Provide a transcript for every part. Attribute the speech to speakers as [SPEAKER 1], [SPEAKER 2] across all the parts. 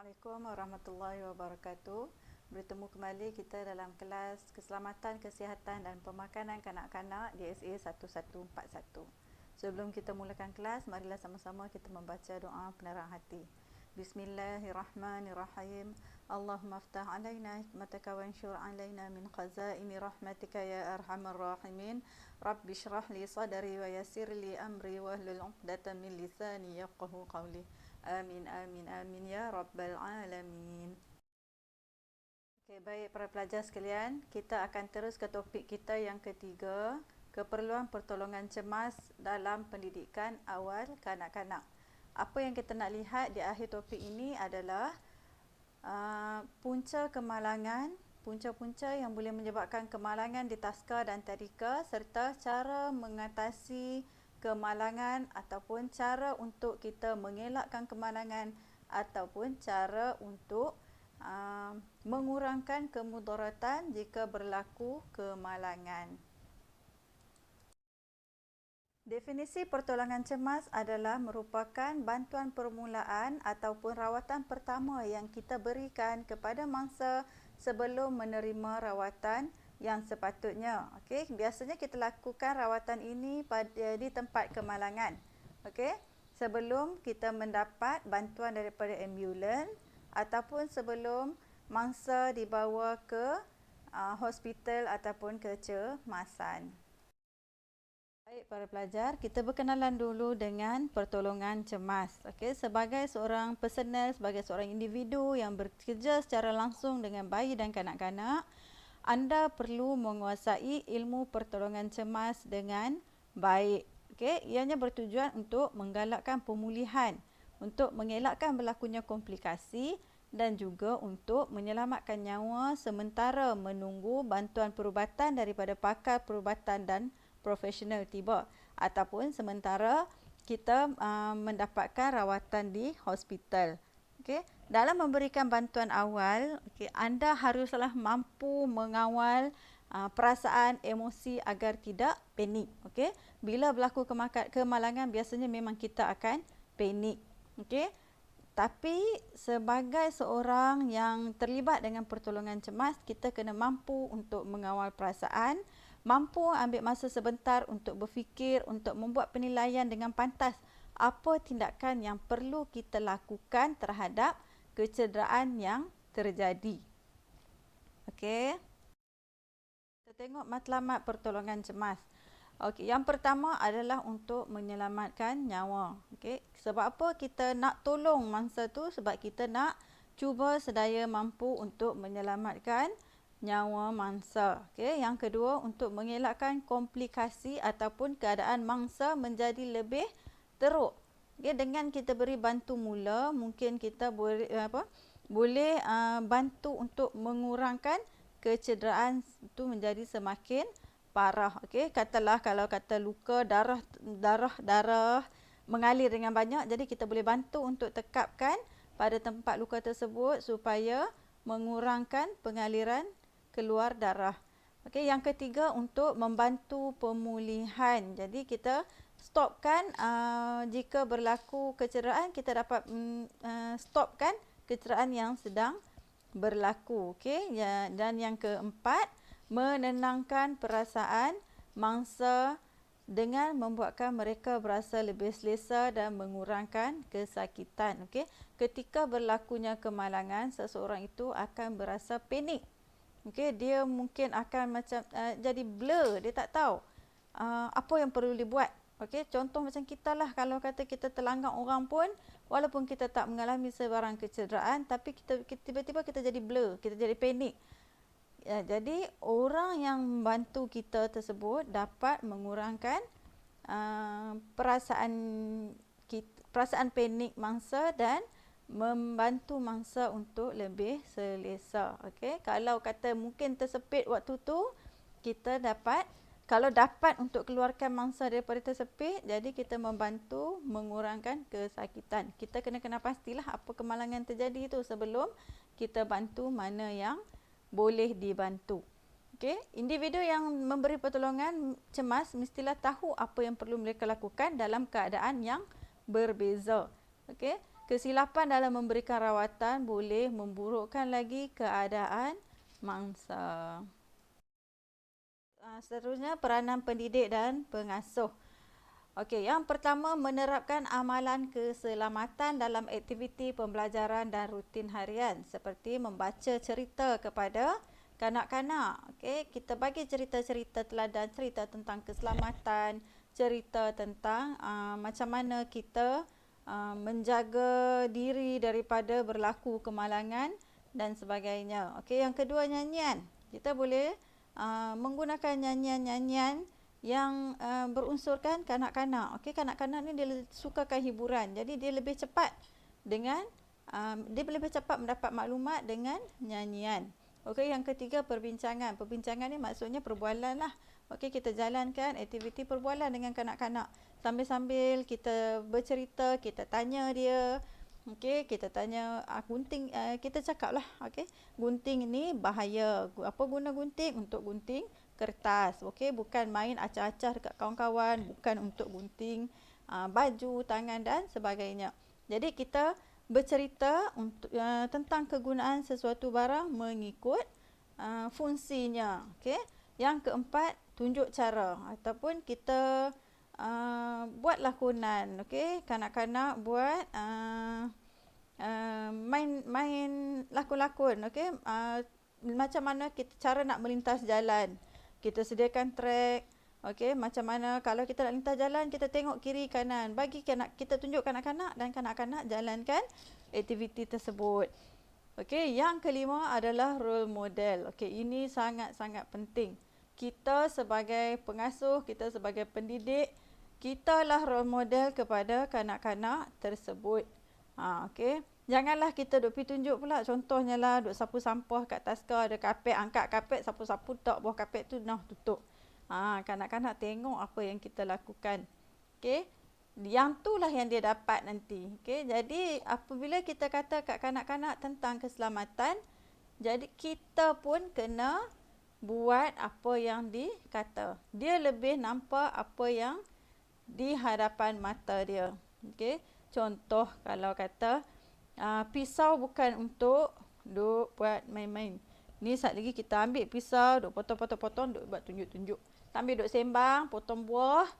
[SPEAKER 1] Assalamualaikum warahmatullahi wabarakatuh. Bertemu kembali kita dalam kelas Keselamatan, Kesihatan dan Pemakanan Kanak-kanak DSA 1141. Sebelum kita mulakan kelas, marilah sama-sama kita membaca doa penerang hati. Bismillahirrahmanirrahim. Allahumma aftah alaina hikmataka wa anshur alaina min khazaini rahmatika ya arhamar rahimin. Rabbi shrah li sadri wa yassir li amri wahlul 'uqdatam min lisani yafqahu qawli. Amin, amin, amin ya Rabbal Alamin. Okey, baik para pelajar sekalian, kita akan terus ke topik kita yang ketiga, keperluan pertolongan cemas dalam pendidikan awal kanak-kanak. Apa yang kita nak lihat di akhir topik ini adalah punca kemalangan, punca-punca yang boleh menyebabkan kemalangan di taska dan tadika serta cara mengatasi kemalangan ataupun cara untuk kita mengelakkan kemalangan ataupun cara untuk mengurangkan kemudaratan jika berlaku kemalangan. Definisi pertolongan cemas adalah merupakan bantuan permulaan ataupun rawatan pertama yang kita berikan kepada mangsa sebelum menerima rawatan yang sepatutnya. Okey, biasanya kita lakukan rawatan ini di tempat kemalangan. Okey, sebelum kita mendapat bantuan daripada ambulans ataupun sebelum mangsa dibawa ke hospital ataupun kecemasan. Baik para pelajar, kita berkenalan dulu dengan pertolongan cemas. Okey, sebagai seorang personal, sebagai seorang individu yang bekerja secara langsung dengan bayi dan kanak-kanak, anda perlu menguasai ilmu pertolongan cemas dengan baik. Okey, ianya bertujuan untuk menggalakkan pemulihan, untuk mengelakkan berlakunya komplikasi dan juga untuk menyelamatkan nyawa sementara menunggu bantuan perubatan daripada pakar perubatan dan profesional tiba ataupun sementara kita mendapatkan rawatan di hospital. Okey, dalam memberikan bantuan awal, anda haruslah mampu mengawal perasaan, emosi agar tidak panik. Okey, bila berlaku kemalangan biasanya memang kita akan panik. Okey, tapi sebagai seorang yang terlibat dengan pertolongan cemas, kita kena mampu untuk mengawal perasaan, mampu ambil masa sebentar untuk berfikir, untuk membuat penilaian dengan pantas apa tindakan yang perlu kita lakukan terhadap kecederaan yang terjadi. Okey. Kita tengok matlamat pertolongan cemas. Okey, yang pertama adalah untuk menyelamatkan nyawa. Okey, sebab apa kita nak tolong mangsa tu? Sebab kita nak cuba sedaya mampu untuk menyelamatkan nyawa mangsa. Okey, yang kedua untuk mengelakkan komplikasi ataupun keadaan mangsa menjadi lebih teruk. Okay, dengan kita beri bantu mula, mungkin kita boleh bantu untuk mengurangkan kecederaan itu menjadi semakin parah. Okey, katalah kalau kata luka darah mengalir dengan banyak, jadi kita boleh bantu untuk tekapkan pada tempat luka tersebut supaya mengurangkan pengaliran keluar darah. Okey, yang ketiga untuk membantu pemulihan. Jadi kita stopkan jika berlaku kecederaan, kita dapat stopkan kecederaan yang sedang berlaku. Okey, ya, dan yang keempat, menenangkan perasaan mangsa dengan membuatkan mereka berasa lebih selesa dan mengurangkan kesakitan. Okey, ketika berlakunya kemalangan, seseorang itu akan berasa panik. Okey, dia mungkin akan macam jadi blur, dia tak tahu apa yang perlu dibuat. Okey, contoh macam kita lah, kalau kata kita terlanggar orang pun, walaupun kita tak mengalami sebarang kecederaan, tapi tiba-tiba kita jadi blur, kita jadi panik. Ya, jadi orang yang membantu kita tersebut dapat mengurangkan perasaan panik mangsa dan membantu mangsa untuk lebih selesa. Okey, kalau kata mungkin tersepit waktu tu, kita dapat, kalau dapat untuk keluarkan mangsa daripada tersepit, jadi kita membantu mengurangkan kesakitan. Kita kena pastilah apa kemalangan terjadi itu sebelum kita bantu mana yang boleh dibantu. Okey, individu yang memberi pertolongan cemas mestilah tahu apa yang perlu mereka lakukan dalam keadaan yang berbeza. Okey, Kesilapan dalam memberikan rawatan boleh memburukkan lagi keadaan mangsa. Seterusnya, peranan pendidik dan pengasuh. Okey, yang pertama, menerapkan amalan keselamatan dalam aktiviti pembelajaran dan rutin harian seperti membaca cerita kepada kanak-kanak. Okey, kita bagi cerita-cerita teladan, cerita tentang keselamatan, cerita tentang macam mana kita menjaga diri daripada berlaku kemalangan dan sebagainya. Okey, yang kedua, nyanyian. Kita boleh menggunakan nyanyian-nyanyian yang berunsurkan kanak-kanak. Okey, kanak-kanak ni dia sukakan hiburan. Jadi dia lebih cepat dengan dia lebih cepat mendapat maklumat dengan nyanyian. Okey, yang ketiga, perbincangan. Perbincangan ni maksudnya perbualan lah. Okey, kita jalankan aktiviti perbualan dengan kanak-kanak. Sambil-sambil kita bercerita, kita tanya dia. Okey, kita tanya gunting, kita cakap lah. Okey, gunting ni bahaya. Apa guna gunting? Untuk gunting kertas. Okey, bukan main acah-acah dekat kawan-kawan, bukan untuk gunting baju, tangan dan sebagainya. Jadi kita bercerita untuk tentang kegunaan sesuatu barang mengikut fungsinya. Okey. Yang keempat, tunjuk cara ataupun kita buat lakonan. Okey, kanak-kanak buat main lakon-lakon. Okey, macam mana kita cara nak melintas jalan. Kita sediakan trek. Okey, macam mana kalau kita nak lintas jalan, kita tengok kiri kanan. Bagi kita tunjuk kanak-kanak dan kanak-kanak jalankan aktiviti tersebut. Okey, yang kelima adalah role model. Okey, ini sangat-sangat penting. Kita sebagai pengasuh, kita sebagai pendidik, kitalah role model kepada kanak-kanak tersebut. Okey. Janganlah kita duk pergi tunjuk pula. Contohnya lah, duk sapu sampah kat taska, ada kapet, angkat kapet, sapu-sapu tak bawah kapet tu, nah tutup. Kanak-kanak tengok apa yang kita lakukan. Okey. Yang tu lah yang dia dapat nanti. Okey. Jadi apabila kita kata kat kanak-kanak tentang keselamatan, jadi kita pun kena buat apa yang dikata. Dia lebih nampak apa yang di hadapan mata dia. Okey. Contoh kalau kata pisau bukan untuk duk buat main-main. Ni sat lagi kita ambil pisau, duk potong-potong-potong, duk buat tunjuk-tunjuk. Sambil duk sembang, potong buah.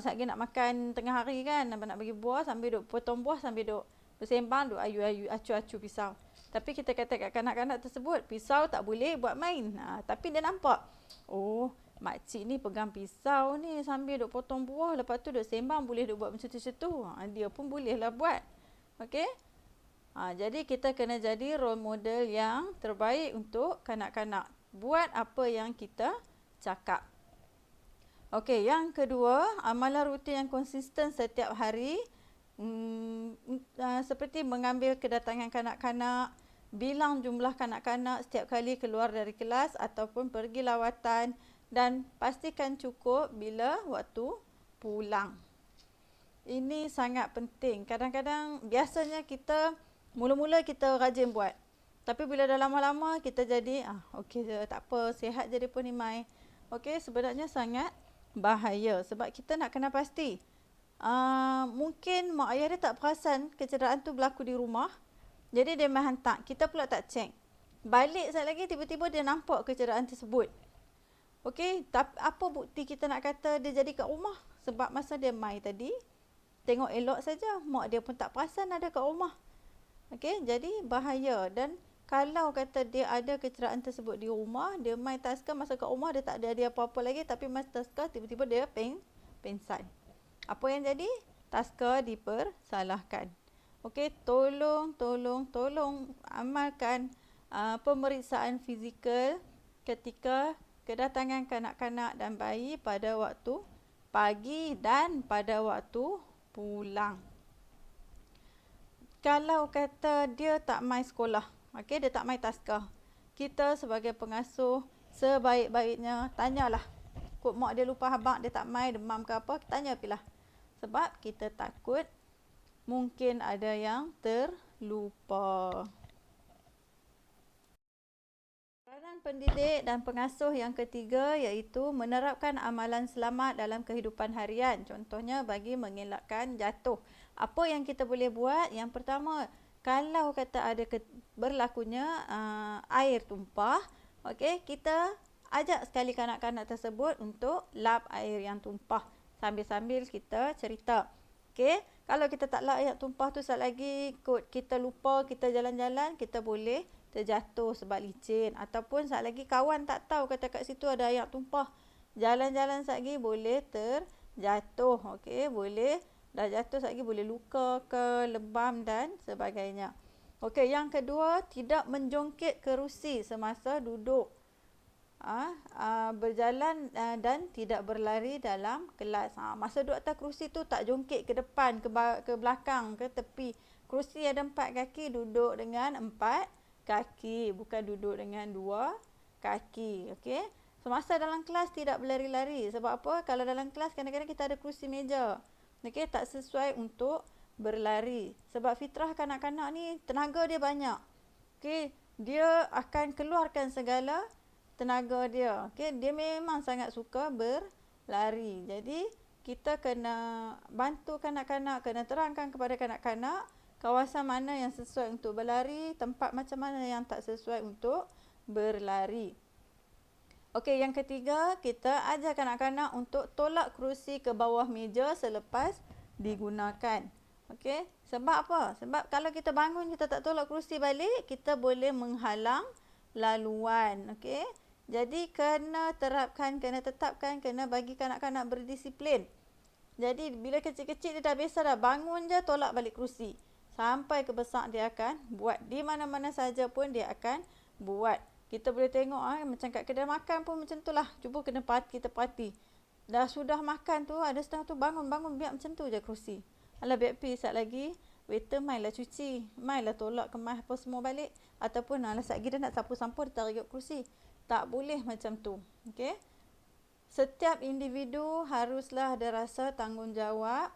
[SPEAKER 1] Sat lagi nak makan tengah hari kan, nak bagi buah, sambil duk potong buah, sambil duk bersembang, duk ayu-ayu, acu-acu pisau. Tapi kita kata kat kanak-kanak tersebut, pisau tak boleh buat main. Tapi dia nampak, oh, makcik ni pegang pisau ni sambil duk potong buah, lepas tu duk sembang, boleh duk buat macam tu. Dia pun bolehlah buat. Okey? Jadi kita kena jadi role model yang terbaik untuk kanak-kanak. Buat apa yang kita cakap. Okey, yang kedua, amalan rutin yang konsisten setiap hari. Seperti mengambil kedatangan kanak-kanak, bilang jumlah kanak-kanak setiap kali keluar dari kelas ataupun pergi lawatan, dan pastikan cukup bila waktu pulang. Ini sangat penting. Kadang-kadang biasanya kita mula-mula kita rajin buat. Tapi bila dah lama-lama kita jadi okey je, tak apa, sihat je dia pun ni mai. Okey, sebenarnya sangat bahaya sebab kita nak kena pasti. Mungkin mak ayah dia tak perasan kecederaan tu berlaku di rumah. Jadi dia main hantar. Kita pula tak cek. Balik sekali lagi tiba-tiba dia nampak kecederaan tersebut. Okey, apa bukti kita nak kata dia jadi kat rumah? Sebab masa dia mai tadi, tengok elok saja. Mak dia pun tak perasan ada kat rumah. Okey, jadi bahaya. Dan kalau kata dia ada kecederaan tersebut di rumah, dia mai taska, masa kat rumah dia tak ada apa-apa lagi, tapi masa taska tiba-tiba dia pengsan. Apa yang jadi? Taska dipersalahkan. Okey, tolong amalkan pemeriksaan fizikal ketika kedatangan kanak-kanak dan bayi pada waktu pagi dan pada waktu pulang. Kalau kata dia tak mai sekolah, okey, dia tak mai taska, kita sebagai pengasuh sebaik-baiknya tanyalah. Kok mak dia lupa habaq, dia tak mai, demam ke apa, tanya pilah. Sebab kita takut mungkin ada yang terlupa. Peranan pendidik dan pengasuh yang ketiga iaitu menerapkan amalan selamat dalam kehidupan harian. Contohnya bagi mengelakkan jatuh. Apa yang kita boleh buat? Yang pertama, kalau kata ada berlakunya air tumpah, okey, kita ajak sekali kanak-kanak tersebut untuk lap air yang tumpah sambil-sambil kita cerita. Okey, kalau kita tak lap air tumpah tu, sat lagi kita lupa, kita jalan-jalan, kita boleh terjatuh sebab licin, ataupun sat lagi kawan tak tahu kata kat situ ada air tumpah, jalan-jalan sat lagi boleh terjatuh. Okey, boleh dah jatuh sat lagi boleh luka ke, lebam dan sebagainya. Okey, yang kedua, tidak menjongkit kerusi semasa duduk, berjalan dan tidak berlari dalam kelas. Masa duduk atas kerusi tu tak jongkit ke depan, ke belakang, ke tepi. Kerusi ada 4 kaki, duduk dengan 4 kaki, bukan duduk dengan 2 kaki. Okey. Semasa dalam kelas tidak berlari-lari. Sebab apa? Kalau dalam kelas kadang-kadang kita ada kerusi meja. Okey, tak sesuai untuk berlari. Sebab fitrah kanak-kanak ni tenaga dia banyak. Okey, dia akan keluarkan segala tenaga dia. Okey, dia memang sangat suka berlari. Jadi, kita kena bantu kanak-kanak, kena terangkan kepada kanak-kanak kawasan mana yang sesuai untuk berlari, tempat macam mana yang tak sesuai untuk berlari. Okey, yang ketiga, kita ajar kanak-kanak untuk tolak kerusi ke bawah meja selepas digunakan. Okey, sebab apa? Sebab kalau kita bangun, kita tak tolak kerusi balik, kita boleh menghalang laluan. Okey, jadi kena tetapkan, kena bagi kanak-kanak berdisiplin. Jadi bila kecil-kecil dia dah biasa dah, bangun je tolak balik kerusi. Sampai ke besar dia akan buat, di mana-mana saja pun dia akan buat. Kita boleh tengok macam kat kedai makan pun macam tu lah. Cuba kita parti. Dah sudah makan tu, ada setengah tu bangun biar macam tu je kerusi. Alah biar pergi sat lagi, waiter mainlah cuci, mainlah tolak kemas apa semua balik. Ataupun alah sat lagi dia nak sapu-sapu, dia tarik kerusi. Tak boleh macam tu. Okey. Setiap individu haruslah ada rasa tanggungjawab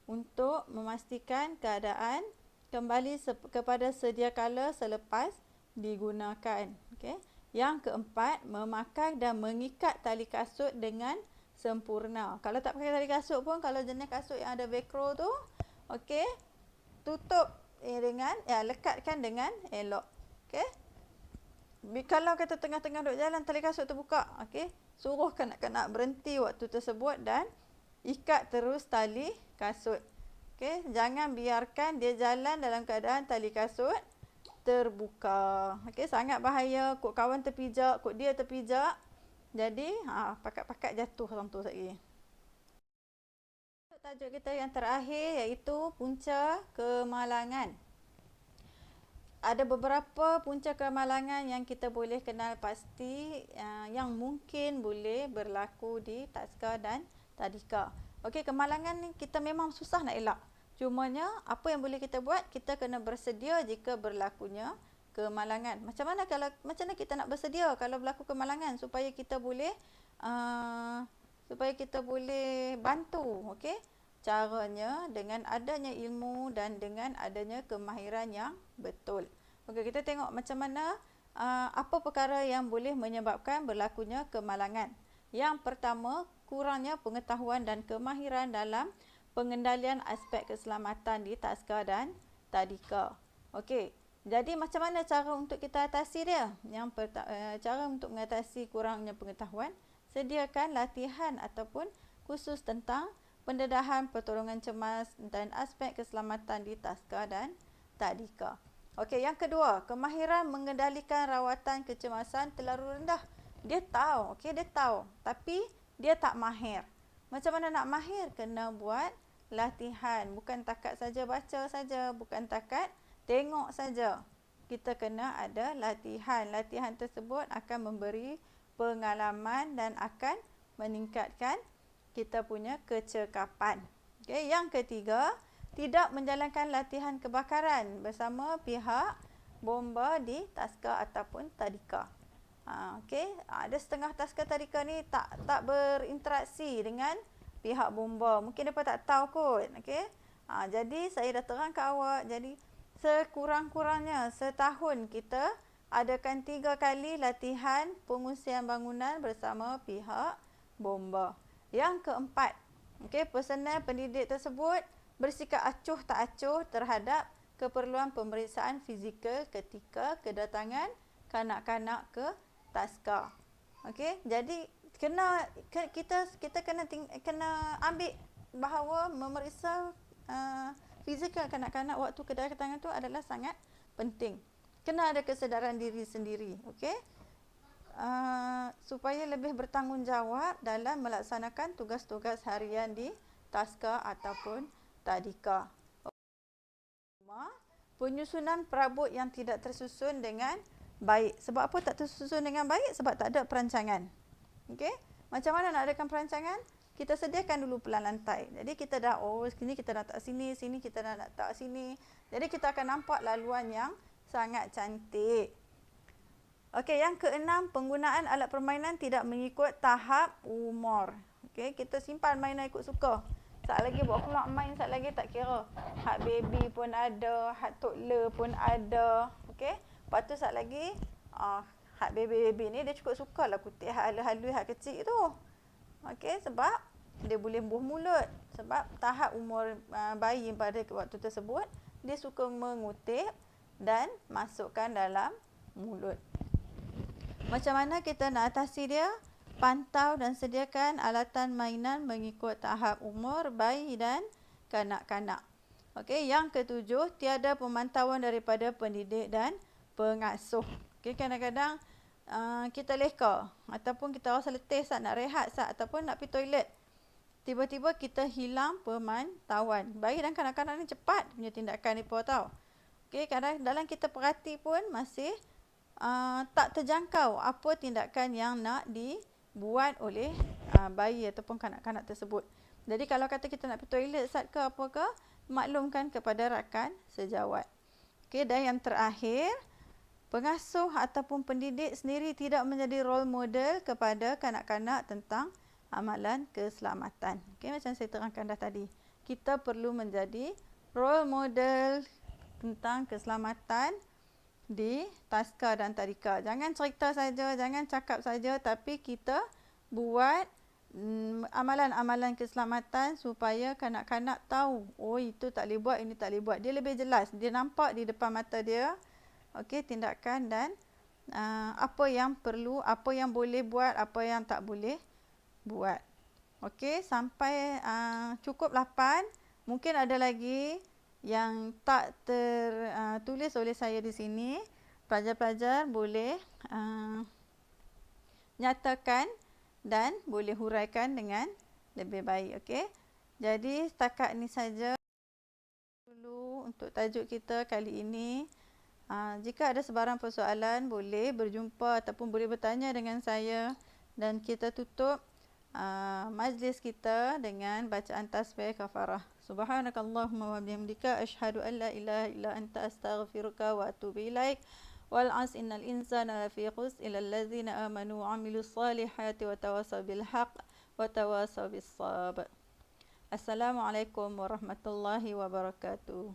[SPEAKER 1] untuk memastikan keadaan kembali kepada sedia kala selepas digunakan. Okey. Yang keempat, memakai dan mengikat tali kasut dengan sempurna. Kalau tak pakai tali kasut pun, kalau jenis kasut yang ada velcro tu, okey, tutup lekatkan dengan elok. Okey. Kalau kata tengah-tengah duduk jalan, tali kasut terbuka, okey, suruh kanak-kanak berhenti waktu tersebut dan ikat terus tali kasut. Okey, jangan biarkan dia jalan dalam keadaan tali kasut terbuka. Okey, sangat bahaya. Kod kawan terpijak, kod dia terpijak. Jadi, pakat-pakat jatuh contoh lagi. Tajuk kita yang terakhir iaitu punca kemalangan. Ada beberapa punca kemalangan yang kita boleh kenal pasti yang mungkin boleh berlaku di Tazkar dan Tadika. Okey, kemalangan ni kita memang susah nak elak. Cumanya apa yang boleh kita buat? Kita kena bersedia jika berlakunya kemalangan. Macam mana kita nak bersedia kalau berlaku kemalangan supaya kita boleh bantu, okey? Caranya dengan adanya ilmu dan dengan adanya kemahiran yang betul. Okey, kita tengok macam mana apa perkara yang boleh menyebabkan berlakunya kemalangan. Yang pertama, kurangnya pengetahuan dan kemahiran dalam pengendalian aspek keselamatan di Tazkar dan Tadika. Okey, jadi macam mana cara untuk kita atasi dia? Cara untuk mengatasi kurangnya pengetahuan, sediakan latihan ataupun khusus tentang pendedahan pertolongan cemas dan aspek keselamatan di Tazkar dan Tadika. Okey, yang kedua, kemahiran mengendalikan rawatan kecemasan terlalu rendah. Dia tahu, okey, dia tahu, tapi dia tak mahir. Macam mana nak mahir? Kena buat latihan, bukan takat saja baca saja, bukan takat tengok saja. Kita kena ada latihan. Latihan tersebut akan memberi pengalaman dan akan meningkatkan kita punya kecekapan. Okey, yang ketiga, tidak menjalankan latihan kebakaran bersama pihak bomba di Tazkar ataupun Tadika. Okey, ada setengah Tazkar Tadika ni tak berinteraksi dengan pihak bomba. Mungkin mereka tak tahu kot. Okey. Jadi saya dah terang ke awak. Jadi sekurang-kurangnya setahun kita adakan 3 kali latihan pengusian bangunan bersama pihak bomba. Yang keempat, okey, personal pendidik tersebut bersikap acuh tak acuh terhadap keperluan pemeriksaan fizikal ketika kedatangan kanak-kanak ke taska. Okey, jadi kita kena ambil bahawa memeriksa fizikal kanak-kanak waktu kedatangan tu adalah sangat penting. Kena ada kesedaran diri sendiri, okey? Supaya lebih bertanggungjawab dalam melaksanakan tugas-tugas harian di taska ataupun tadika. Penyusunan perabot yang tidak tersusun dengan baik. Sebab apa tak tersusun dengan baik? Sebab tak ada perancangan. Okey? Macam mana nak adakan perancangan? Kita sediakan dulu pelan lantai. Jadi kita dah, sini kita nak letak sini, sini kita nak letak sini. Jadi kita akan nampak laluan yang sangat cantik. Okey, yang keenam, penggunaan alat permainan tidak mengikut tahap umur. Okey, kita simpan mainan ikut suka. Sat lagi buat keluar main, sat lagi tak kira. Hak baby pun ada, hak toddler pun ada. Okey, lepas tu sat lagi, hak baby ni dia cukup sukalah kutip hak halus-halus, hak kecil tu. Okey, sebab dia boleh buh mulut. Sebab tahap umur bayi pada waktu tersebut, dia suka mengutip dan masukkan dalam mulut. Macam mana kita nak atasi dia? Pantau dan sediakan alatan mainan mengikut tahap umur bayi dan kanak-kanak. Okey, yang ketujuh, tiada pemantauan daripada pendidik dan pengasuh. Okey, kadang-kadang kita leka ataupun kita rasa letih saat nak rehat ataupun nak pergi toilet. Tiba-tiba kita hilang pemantauan. Bayi dan kanak-kanak ni cepat punya tindakan mereka tau. Okey, kadang dalam kita perhati pun masih tak terjangkau apa tindakan yang nak dibuat oleh bayi ataupun kanak-kanak tersebut. Jadi kalau kata kita nak pergi toilet saat ke apa ke, maklumkan kepada rakan sejawat. Okey, dan yang terakhir, pengasuh ataupun pendidik sendiri tidak menjadi role model kepada kanak-kanak tentang amalan keselamatan. Okey, macam saya terangkan dah tadi. Kita perlu menjadi role model tentang keselamatan di taska dan tadika. Jangan cerita saja, jangan cakap saja, tapi kita buat amalan-amalan keselamatan supaya kanak-kanak tahu, itu tak boleh buat, ini tak boleh buat. Dia lebih jelas, dia nampak di depan mata dia, okey, tindakan dan apa yang perlu, apa yang boleh buat, apa yang tak boleh buat. Okey, sampai cukup 8. Mungkin ada lagi yang tak tertulis oleh saya di sini. Pelajar-pelajar boleh nyatakan dan boleh huraikan dengan lebih baik. Okey, jadi setakat ini saja dulu untuk tajuk kita kali ini. Jika ada sebarang persoalan, boleh berjumpa ataupun boleh bertanya dengan saya, dan kita tutup majlis kita dengan bacaan tasbih kafarah. Subhanakallahumma wa bihamdika asyhadu an la ilaha illa anta astaghfiruka wa atubu ilaik. Wal 'asri innal insana lafi khusr illa allazina amanu wa 'amilus solihati wa tawasaw bil haqq wa tawasaw bis sabr. Assalamualaikum warahmatullahi wabarakatuh.